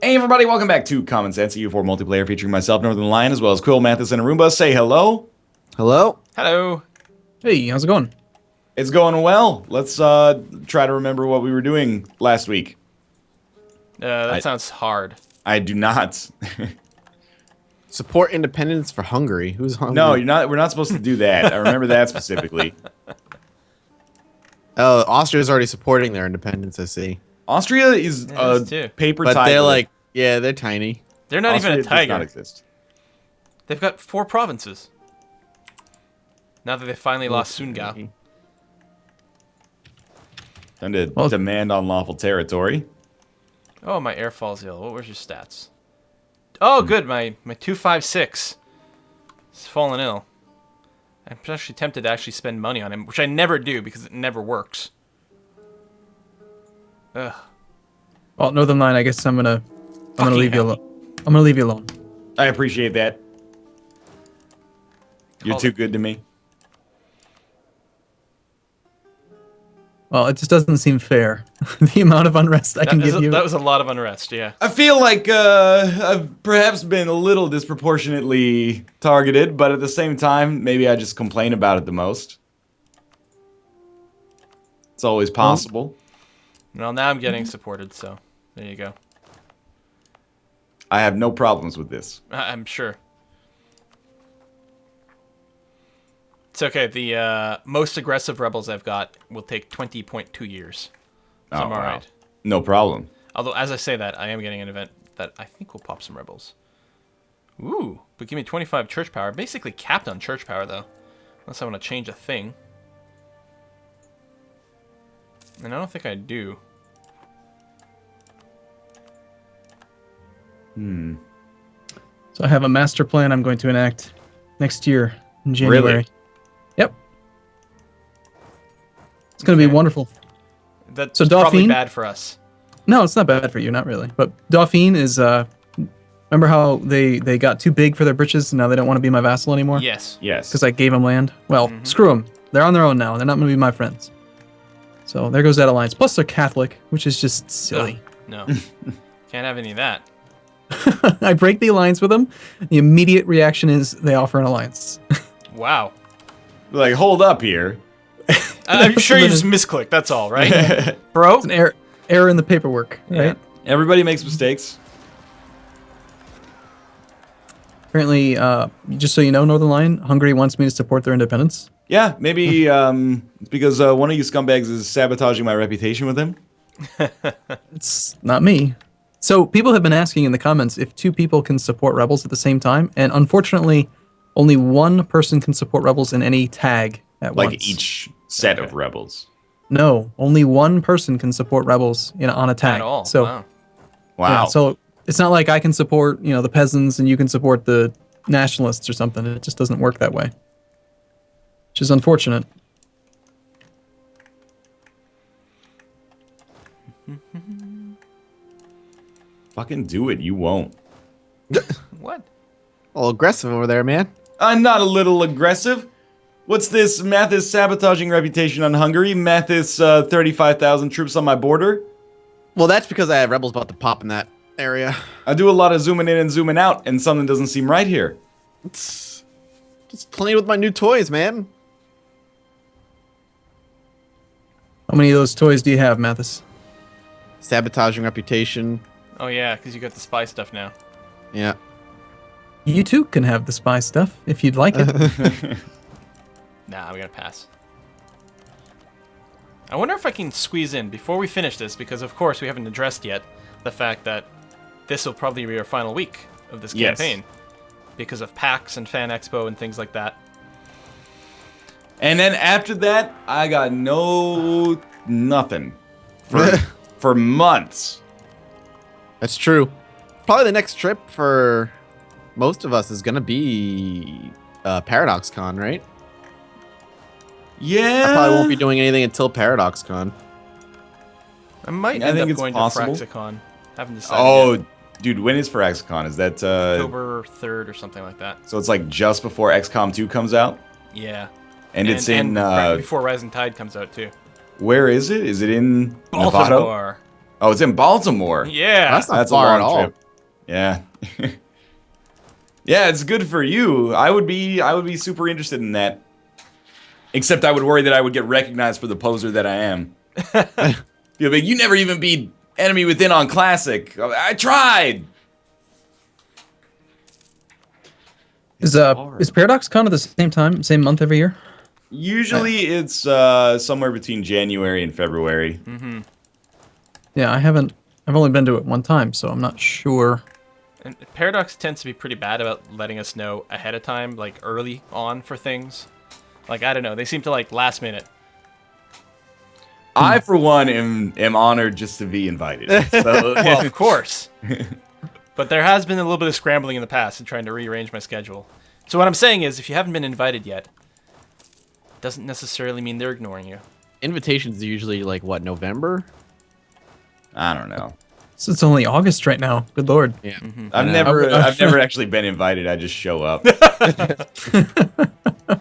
Hey everybody, welcome back to Common Sense, a U4 multiplayer featuring myself, Northern Lion, as well as Quill, Mathis, and Arumba. Say hello. Hello? Hello. Hey, how's it going? It's going well. Let's try to remember what we were doing last week. That sounds hard. I do not. Support independence for Hungary. Who's Hungary? No, you're not. We're not supposed to do that. I remember that specifically. Oh, Austria's already supporting their independence, I see. Austria is us too. paper But tiger. they're like, yeah, they're tiny. They're not Austria even a does not tiger. exist. They've got 4 provinces. Now that they finally lost Sungao. Time to demand unlawful territory. Oh, my air falls ill. What was your stats? Oh, good. My 256 is fallen ill. I'm actually tempted to actually spend money on him, which I never do because it never works. Ugh. Well, Northern Line, I guess I'm gonna leave you hell. alone. I'm gonna leave you alone. I appreciate that. You're Call too it. good to me. Well, it just doesn't seem fair. The amount of unrest I can give you. That was a lot of unrest, yeah. I feel like I've perhaps been a little disproportionately targeted, but at the same time, maybe I just complain about it the most. It's always possible. Well, now I'm getting supported, so there you go. I have no problems with this. I'm sure. It's okay. The most aggressive rebels I've got will take 20.2 years. So I'm wow. alright. No problem. Although, as I say that, I am getting an event that I think will pop some rebels. Ooh, but give me 25 church power. Basically capped on church power, though. Unless I want to change a thing. And I don't think I do. So I have a master plan I'm going to enact next year in January. Really? Yep. It's gonna be Okay. wonderful. That's So probably Dauphine? bad for us. No, it's not bad for you, not really. But Dauphine is remember how they got too big for their britches and now they don't want to be my vassal anymore? Yes. Yes. Because I gave them land. Well, screw them. They're on their own now. They're not going to be my friends. So there goes that alliance. Plus they're Catholic, which is just silly. No. Can't have any of that. I break the alliance with them. The immediate reaction is they offer an alliance. Wow. Like, hold up here. I'm sure you just misclicked, that's all, right? Bro? It's an error in the paperwork, right? Everybody makes mistakes. Apparently, just so you know, Northern Line, Hungary wants me to support their independence. Yeah, maybe it's because one of you scumbags is sabotaging my reputation with him. It's not me. So people have been asking in the comments if 2 people can support rebels at the same time, and unfortunately, only 1 person can support rebels in any tag at Like once. each set Okay. of rebels. No, only 1 person can support rebels on a tag. At all. So, Wow. Wow. yeah, so it's not like I can support, the peasants and you can support the nationalists or something. It just doesn't work that way. Which is unfortunate. Fucking do it. You won't. What? A little aggressive over there, man. I'm not a little aggressive. What's this Mathis sabotaging reputation on Hungary? Mathis 35,000 troops on my border? Well, that's because I have rebels about to pop in that area. I do a lot of zooming in and zooming out, and something doesn't seem right here. It's just playing with my new toys, man. How many of those toys do you have, Mathis? Sabotaging reputation. Oh, yeah, because you got the spy stuff now. Yeah. You too can have the spy stuff if you'd like it. Nah, we gotta pass. I wonder if I can squeeze in before we finish this, because of course we haven't addressed yet the fact that this will probably be our final week of this Yes. campaign. Because of PAX and Fan Expo and things like that. And then after that, I got nothing for months. That's true. Probably the next trip for most of us is gonna be ParadoxCon, right? Yeah. I probably won't be doing anything until ParadoxCon. I might I end think up it's going possible. to Fraxicon. Haven't decided Oh, yet. dude, when is for XCon? Is that October 3rd or something like that. so? It's like just before XCOM 2 comes out, Yeah. and it's in right before Rising Tide comes out too. where is it? Is it in Nevada? Baltimore. Oh, it's in Baltimore. Yeah. That's not That's far a at long all. trip. Yeah. Yeah, it's good for you. I would be super interested in that. Except I would worry that I would get recognized for the poser that I am. You'll be like, you never even beat Enemy Within on Classic. I tried. Is hard. is Paradox Con at the same time, same month every year? Usually it's somewhere between January and February. Yeah, I've only been to it one time, so I'm not sure. And Paradox tends to be pretty bad about letting us know ahead of time, like early on for things. Like, I don't know. They seem to like last minute. I, for one, am honored just to be invited. So, Well, of course. But there has been a little bit of scrambling in the past and trying to rearrange my schedule. So what I'm saying is, if you haven't been invited yet, it doesn't necessarily mean they're ignoring you. Invitations are usually like what, November? I don't know. So it's only August right now. Good lord. Yeah. I've know. never actually been invited. I just show up. Like,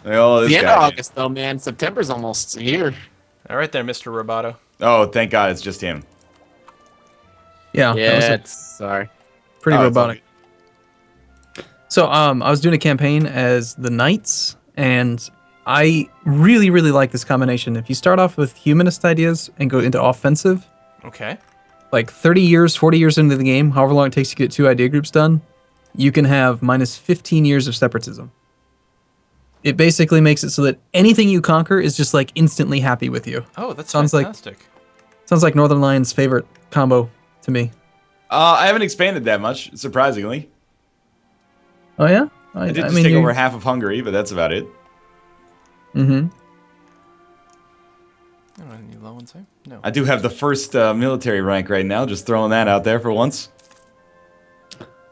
oh, this The end guy of did. August, though, man. September's almost here. All right there, Mr. Roboto. Oh, thank God, it's just him. Yeah, that was Yeah, a it's sorry. pretty Oh, it's all robotic. So I was doing a campaign as the Knights, and I really, really like this combination. If you start off with humanist ideas and go into offensive, Okay. like 30 years, 40 years into the game, however long it takes to get 2 idea groups done, you can have minus 15 years of separatism. It basically makes it so that anything you conquer is just like instantly happy with you. Oh, that's Sounds like- fantastic. Sounds like Northern Lion's favorite combo to me. I haven't expanded that much, surprisingly. Oh yeah? I did just take over half of Hungary, but that's about it. Mm-hmm. Oh, any low ones there? No. I do have the first military rank right now, just throwing that out there for once.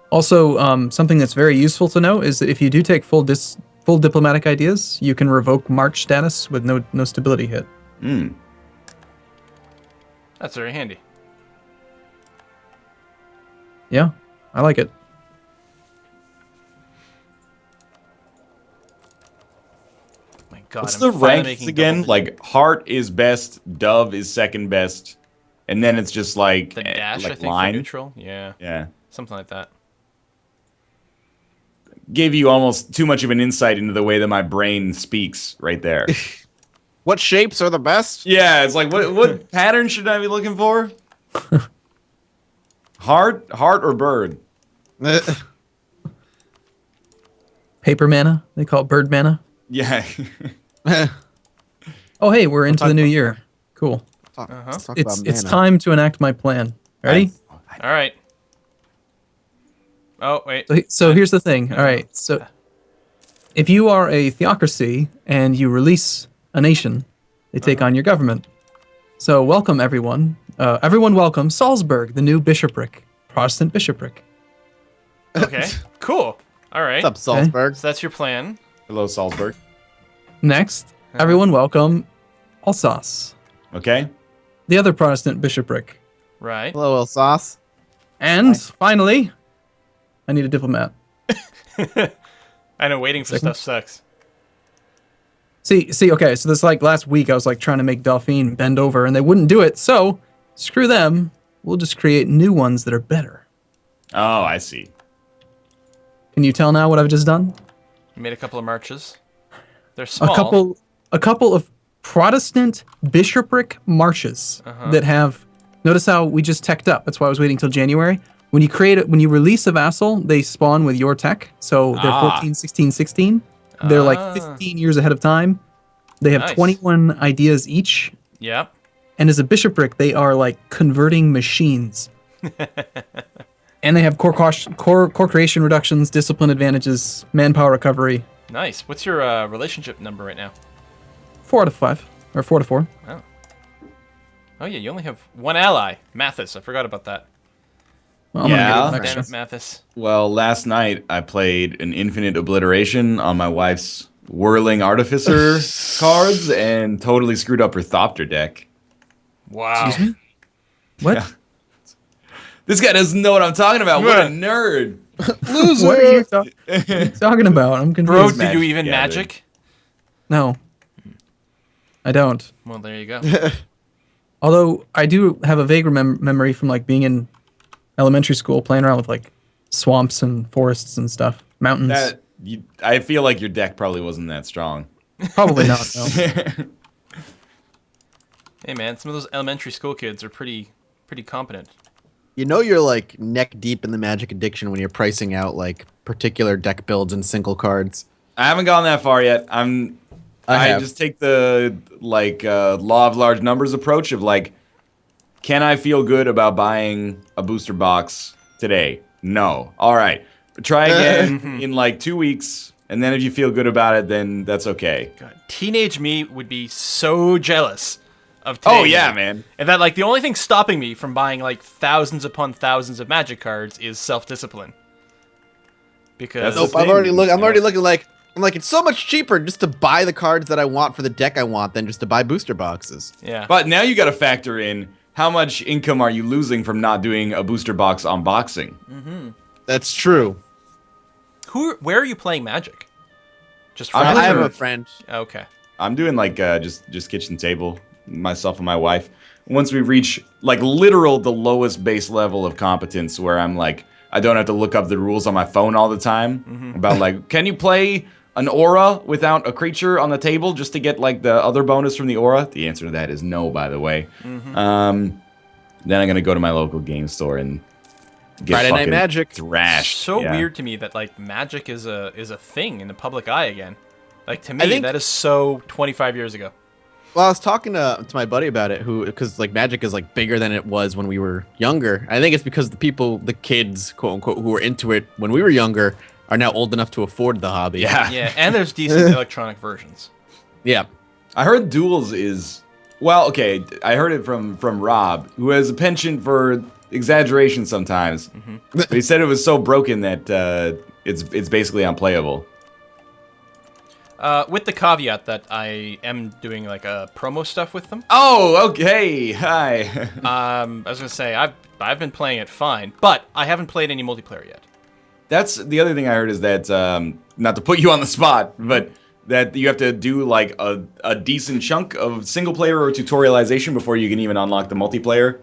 Also, something that's very useful to know is that if you do take full diplomatic ideas, you can revoke March status with no stability hit. Hmm. That's very handy. Yeah, I like it. My God. What's I'm the finally ranks making again? double Like, Heart is best, Dove is second best, and then it's just like, the dash, like I think, line. for neutral. Yeah. Yeah. Something like that. Gave you almost too much of an insight into the way that my brain speaks right there. What shapes are the best? Yeah, it's like, what pattern should I be looking for? Heart or bird? Paper mana, they call it bird mana. Yeah. Oh hey, we're into talk the new about- year. Cool. Let's talk It's about it's mana. time to enact my plan. Ready? All right. Oh, wait. So here's the thing. All right. So if you are a theocracy and you release a nation, they take on your government. So welcome everyone. Everyone welcome Salzburg, the new bishopric, Protestant bishopric. Okay. Cool. All right. What's up, Salzburg? So that's your plan. Hello, Salzburg. Next, everyone welcome Alsace, Okay. the other Protestant bishopric. Right. Hello, Alsace. And finally, I need a diplomat. I know waiting for stuff sucks. See, okay, so this like last week I was like trying to make Dauphine bend over and they wouldn't do it, so screw them. We'll just create new ones that are better. Oh, I see. Can you tell now what I've just done? You made a couple of marches. They're small. A couple of Protestant bishopric marches that have. Notice how we just teched up. That's why I was waiting till January. When you release a vassal, they spawn with your tech. So they're 14, 16, 16. They're like 15 years ahead of time. They have Nice. 21 ideas each. Yep. And as a bishopric, they are like converting machines. And they have core creation reductions, discipline advantages, manpower recovery. Nice. What's your relationship number right now? 4 out of 5. Or 4 to 4. Oh yeah, you only have one ally, Mathis. I forgot about that. Well, I'm Yeah. gonna Damn get it, it next. Mathis. Well, last night I played an infinite obliteration on my wife's whirling artificer cards and totally screwed up her Thopter deck. Wow. Excuse me? What? Yeah. This guy doesn't know what I'm talking about. What a nerd. What are you talking about? I'm confused. Bro, do Magic you even Gathering. magic? No. I don't. Well, there you go. Although I do have a vague memory from like being in elementary school, playing around with like swamps and forests and stuff, mountains. I feel like your deck probably wasn't that strong. Probably not. No. Hey man, some of those elementary school kids are pretty competent. You know you're like neck deep in the Magic addiction when you're pricing out like particular deck builds and single cards. I haven't gone that far yet. I have. just take the law of large numbers approach of like, can I feel good about buying a booster box today? No. All right. Try again in like 2 weeks, and then if you feel good about it, then that's okay. God, teenage me would be so jealous of today. Oh yeah, man. And that like the only thing stopping me from buying like thousands upon thousands of Magic cards is self-discipline. Because That's Nope, thing, I'm already looking like it's so much cheaper just to buy the cards that I want for the deck I want than just to buy booster boxes. yeah. But now you got to factor in how much income are you losing from not doing a booster box unboxing. That's true. Where are you playing Magic? Just I'm friends? I have sure. a friend. Okay. I'm doing like just kitchen table, myself and my wife. Once we reach like literal the lowest base level of competence, where I'm like, I don't have to look up the rules on my phone all the time about like, can you play an aura without a creature on the table just to get like the other bonus from the aura? The answer to that is no, by the way. Then I'm gonna go to my local game store and get Friday Night fucking Magic. thrashed. So Yeah. weird to me that like Magic is a thing in the public eye again. Like to me, I think- that is so 25 years ago. Well, I was talking to my buddy about it, because like Magic is like bigger than it was when we were younger. I think it's because the kids, quote unquote, who were into it when we were younger, are now old enough to afford the hobby. Yeah. Yeah, and there's decent electronic versions. Yeah. I heard Duels is well, okay. I heard it from Rob, who has a penchant for exaggeration sometimes. But he said it was so broken that it's basically unplayable. With the caveat that I am doing like a promo stuff with them. Oh, okay. Hi. I was gonna say I've been playing it fine, but I haven't played any multiplayer yet. That's the other thing I heard is that not to put you on the spot, but that you have to do like a decent chunk of single player or tutorialization before you can even unlock the multiplayer.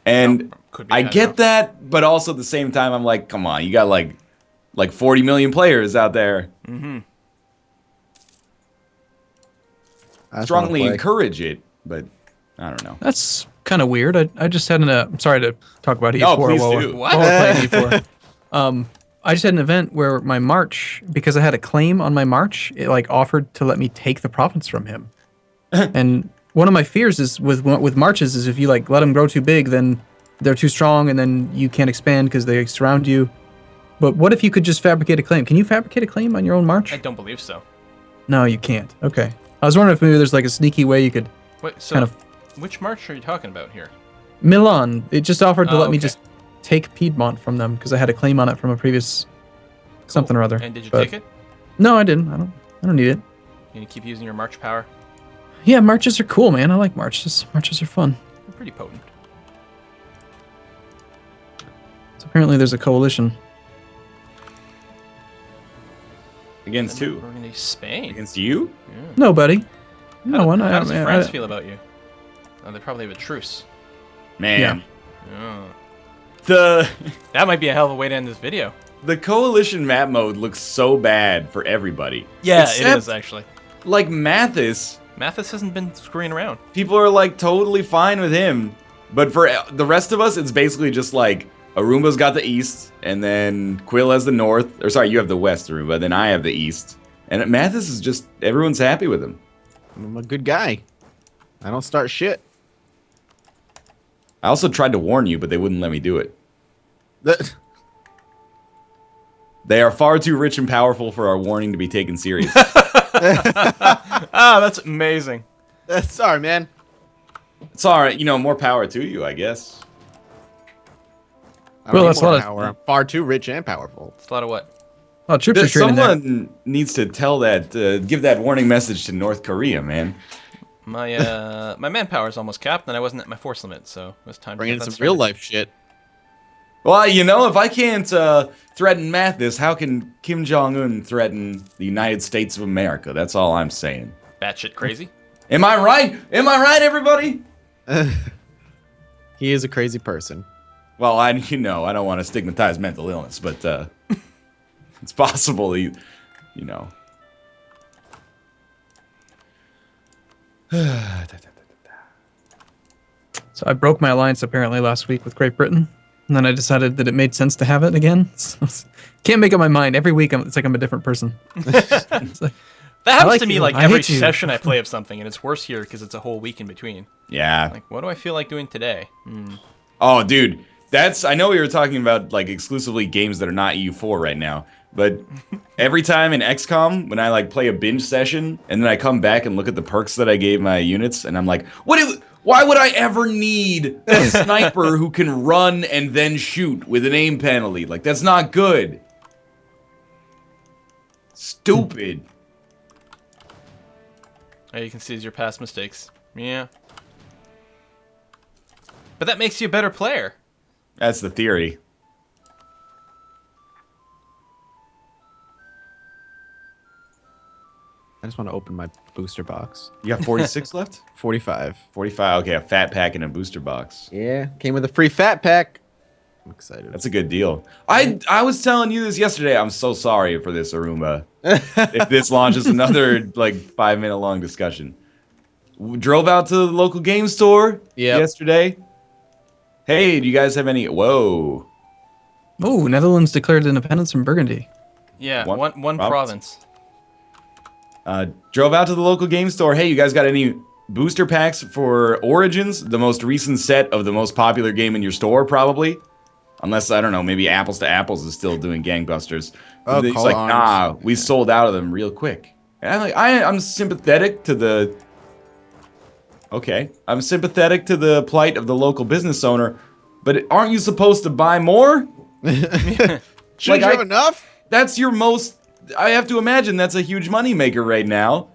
And Could be, I don't get know. that, but also at the same time, I'm like, come on, you got like 40 million players out there. I just Strongly wanna play. encourage it, but I don't know. That's kind of weird. I just had I'm sorry to talk about E4 No, please while do. we're, What? while we're playing E4. I just had an event where my March, because I had a claim on my March, it like offered to let me take the profits from him. And one of my fears is with Marches is if you like let them grow too big, then they're too strong, and then you can't expand because they surround you. But what if you could just fabricate a claim? Can you fabricate a claim on your own March? I don't believe so. No, you can't. Okay. I was wondering if maybe there's like a sneaky way you could Wait, so kind of which March are you talking about here? Milan. It just offered to Oh, let me okay. just take Piedmont from them because I had a claim on it from a previous something or other. And did you But- take it? No, I didn't. I don't need it. Can you keep using your March power? Yeah, marches are cool, man. I like marches. Marches are fun. They're pretty potent. So apparently there's a coalition. Against who? We're gonna Spain. Against you? No, buddy. No one. How does I- France I- feel about you? Oh, they probably have a truce. Man. Oh. The That might be a hell of a way to end this video. the coalition map mode looks so bad for everybody. Yeah, Except, it is actually. like Mathis, Mathis hasn't been screwing around. people are like totally fine with him. But for the rest of us, it's basically just like Arumba's got the east, and then Quill has the north. Or sorry, you have the west, Arumba, then I have the east. And Mathis is just, everyone's happy with him. I'm a good guy. I don't start shit. I also tried to warn you, but they wouldn't let me do it. That- They are far too rich and powerful for our warning to be taken serious. Ah, that's amazing. Sorry, man. It's alright, more power to you, I guess. I Well, don't that's need more a lot of- power. I'm far too rich and powerful. It's a lot of what? Oh, troops are trading there. Someone needs to tell that, give that warning message to North Korea, man. My my manpower is almost capped, and I wasn't at my force limit, so it was time Bringing to in get that some real started. life shit. Well, if I can't threaten Mathis, how can Kim Jong-un threaten the United States of America? That's all I'm saying. Batshit crazy. Am I right? Am I right, everybody? He is a crazy person. Well, I don't want to stigmatize mental illness, but it's possible he, you know. So I broke my alliance apparently last week with Great Britain, and then I decided that it made sense to have it again. Can't make up my mind. Every week it's like I'm a different person. It's like, That happens like to me you. like I every hate you. session I play of something, and it's worse here because it's a whole week in between. Yeah. Like, what do I feel like doing today? Oh, dude, I know we were talking about like exclusively games that are not EU4 right now, but every time in XCOM when I like play a binge session and then I come back and look at the perks that I gave my units and I'm like, why would I ever need a sniper who can run and then shoot with an aim penalty? Like, that's not good. Stupid. Oh, you can see your past mistakes. Yeah. But that makes you a better player. That's the theory. I just want to open my booster box. You got 46 left? 45. 45. Okay, a fat pack and a booster box. Yeah, came with a free fat pack. I'm excited. That's a good deal. I was telling you this yesterday. I'm so sorry for this, Arumba. If this launches another like 5-minute long discussion. Drove out to the local game store yesterday. Hey, do you guys have any? Whoa. oh, Netherlands declared independence from Burgundy. Yeah, One one province. province. Drove out to the local game store. Hey, you guys got any booster packs for Origins? The most recent set of the most popular game in your store, probably. Unless, I don't know, maybe Apples to Apples is still doing gangbusters. Oh, He's Call like, Arms. nah, we sold out of them real quick. And I'm like, I'm sympathetic to the... Okay, I'm sympathetic to the plight of the local business owner, but aren't you supposed to buy more? Shouldn't Like, you have enough? That's your most... I have to imagine that's a huge moneymaker right now.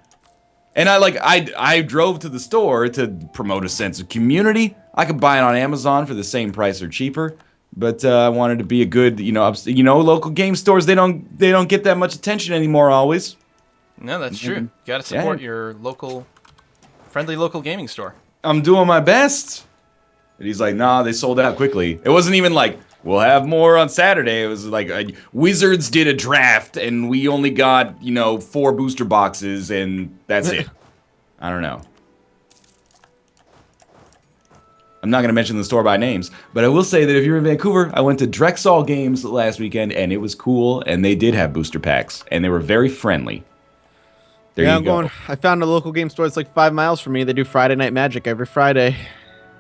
And I drove to the store to promote a sense of community. I could buy it on Amazon for the same price or cheaper. But I wanted to be a good, local game stores, they don't get that much attention anymore always. No, that's true. You gotta support your friendly local gaming store. I'm doing my best. And he's like, nah, they sold out quickly. It wasn't even like, we'll have more on Saturday. It was like, Wizards did a draft, and we only got, 4 booster boxes, and that's it. I don't know. I'm not going to mention the store by names, but I will say that if you're in Vancouver, I went to Drexel Games last weekend, and it was cool, and they did have booster packs, and they were very friendly. There you go. I found a local game store that's like 5 miles from me. They do Friday Night Magic every Friday.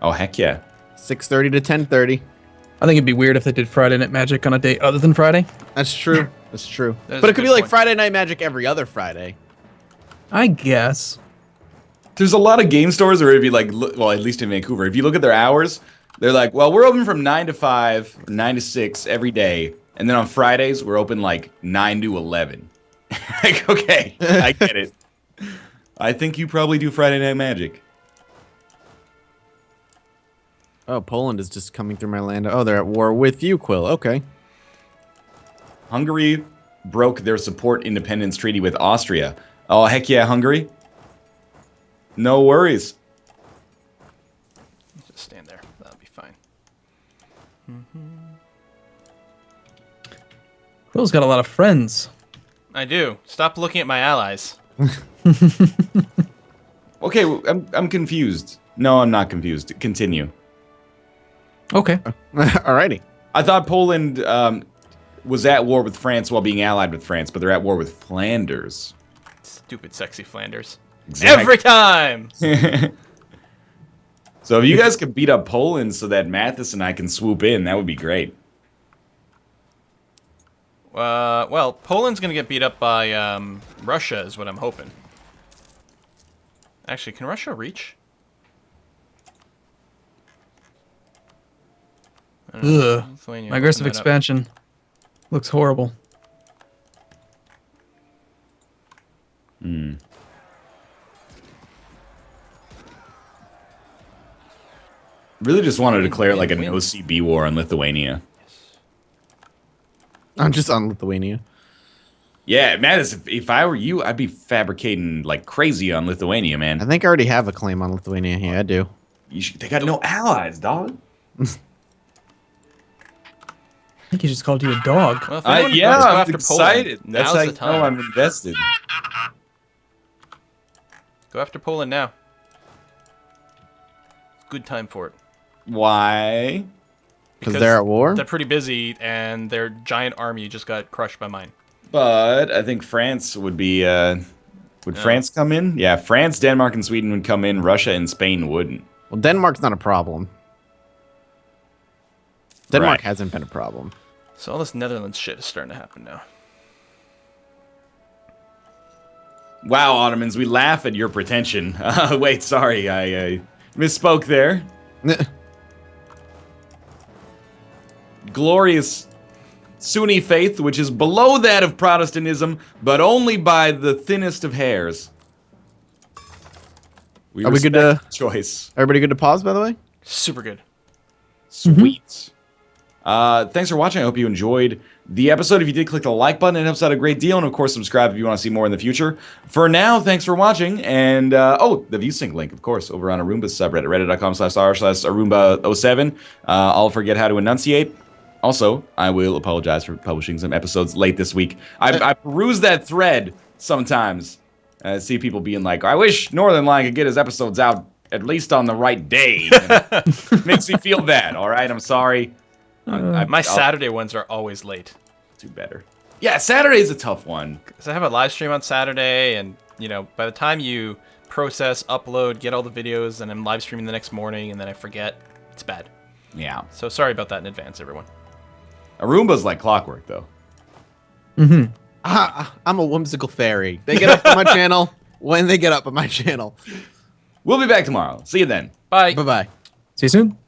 Oh, heck yeah. 6:30 to 10:30. I think it'd be weird if they did Friday Night Magic on a day other than Friday. That's true. That's true. That is But a it could good be like point. Friday Night Magic every other Friday. I guess. There's a lot of game stores where if you at least in Vancouver, if you look at their hours, they're like, well, we're open from 9 to 5, or 9 to 6 every day. And then on Fridays, we're open like 9 to 11. Like, okay, I get it. I think you probably do Friday Night Magic. Oh, Poland is just coming through my land. Oh, they're at war with you, Quill. Okay. Hungary broke their support independence treaty with Austria. Oh, heck yeah, Hungary. No worries. Just stand there. That'll be fine. Quill's got a lot of friends. I do. Stop looking at my allies. Okay, I'm confused. No, I'm not confused. Continue. Okay. Alrighty. I thought Poland was at war with France while being allied with France, but they're at war with Flanders. Stupid, sexy Flanders. Exactly. Every time! So if you guys could beat up Poland so that Mathis and I can swoop in, that would be great. Well, Poland's gonna get beat up by Russia, is what I'm hoping. Actually, can Russia reach? I don't know. Ugh. Lithuania, My aggressive open that up. expansion looks horrible. Really just want to declare like an OCB war on Lithuania. I'm just on Lithuania. Yeah, Mathis, if I were you, I'd be fabricating like crazy on Lithuania, I man. think I already have a claim on Lithuania. Yeah, I do. They got no allies, dog. I think he just called you a dog. Well, if anyone Yeah, wants to go I'm after excited. Poland, That's now's how the you know time. I'm invested. Go after Poland now. Good time for it. Why? Because they're at war? They're pretty busy, and their giant army just got crushed by mine. But I think France would be. Would France come in? Yeah, France, Denmark, and Sweden would come in. Russia and Spain wouldn't. Well, Denmark's not a problem. Denmark Right. hasn't been a problem. So all this Netherlands shit is starting to happen now. Wow, Ottomans, we laugh at your pretension. Wait, sorry, I misspoke there. Glorious Sunni faith, which is below that of Protestantism, but only by the thinnest of hairs. Are we good to- choice? Everybody good to pause, by the way? Super good. Sweet. Thanks for watching. I hope you enjoyed the episode. If you did, click the like button. It helps out a great deal. And, of course, subscribe if you want to see more in the future. For now, thanks for watching. And, the ViewSync link, of course, over on Arumba's subreddit, reddit.com/r/Arumba07. I'll forget how to enunciate. Also, I will apologize for publishing some episodes late this week. I peruse that thread sometimes. I see people being like, I wish Northern Lion could get his episodes out at least on the right day. Makes me feel bad, all right? I'm sorry. My Saturday ones are always late. Do better. Yeah, Saturday's a tough one. Because I have a live stream on Saturday, and, by the time you process, upload, get all the videos, and I'm live streaming the next morning, and then I forget, it's bad. Yeah. So sorry about that in advance, everyone. Arumba's like clockwork, though. I'm a whimsical fairy. They get up on my channel when they get up on my channel. We'll be back tomorrow. See you then. Bye. Bye-bye. See you soon.